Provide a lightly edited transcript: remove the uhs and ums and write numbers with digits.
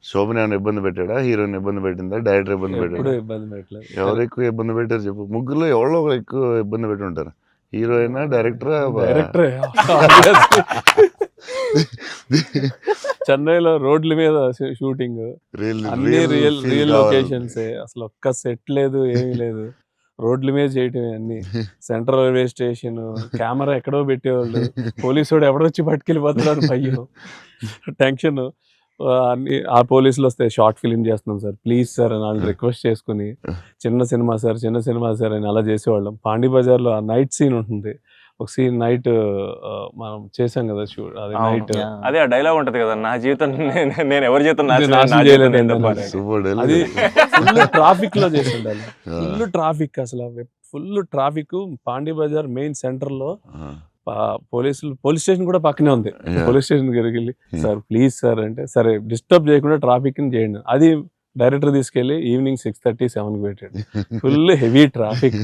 శోభన ఏమైనా ఇబ్బంది పెట్టాడా? హీరోయిన్ ఇబ్బంది పెట్టిందా? డైరెక్టర్ ఇబ్బంది ఎప్పుడు పెట్టాడా? ఇబ్బంది పెట్టలేదు. ఎవరు ఎక్కువ ఇబ్బంది పెట్టారు చెప్పు? ముగ్గురులో ఎవరో ఒకరు ఎక్కువ ఇబ్బంది పెట్టి ఉంటారు. హీరోయినా, డైరెక్టరా? డైరెక్టరే. చెన్నైలో రోడ్ల మీద షూటింగ్, అన్ని రియల్ లొకేషన్స్, అసలు ఒక్క సెట్ లేదు, ఏమీ లేదు. రోడ్ల మీద చేయటమే అన్ని. సెంట్రల్ రైల్వే స్టేషన్, కెమెరా ఎక్కడో పెట్టేవాళ్ళు, పోలీసు వాడు ఎవడొచ్చి పట్టుకెళ్ళిపోతున్నాడు భయం, టెన్షన్. అన్ని ఆ పోలీసులు వస్తే షార్ట్ ఫిలిం చేస్తున్నాం సార్, ప్లీజ్ సార్ అని వాళ్ళు రిక్వెస్ట్ చేసుకుని, చిన్న సినిమా సార్ అని అలా చేసేవాళ్ళం. పాండి బజార్లో ఆ నైట్ సీన్ ఉంటుంది, ఒక సీన్ నైట్ మనం చేసాం కదా షూట్, అది నైట్. అదే ఆ డైలాగ్ ఉంటది కదా, నా జీవితం నేను ఎవరి జీవితం నాశనం నాశనం చేయలేదు చేయలేదు. సూపర్ అది ఫుల్ ట్రాఫిక్ లో చేసి ఉండాలి. ఫుల్ ట్రాఫిక్, అసలు full traffic. Pondy Bazaar main centre లో పోలీస్ స్టేషన్ కూడా పక్కనే ఉంది. పోలీస్ స్టేషన్ దగ్గరికి వెళ్ళి సార్ ప్లీజ్ సార్ అంటే, సరే డిస్టర్బ్ చేయకుండా ట్రాఫిక్ ని చేయండి. అది డైరెక్టర్ తీసుకెళ్లి ఈవినింగ్ 6:30, 7కి పెట్టాడు. Full heavy traffic.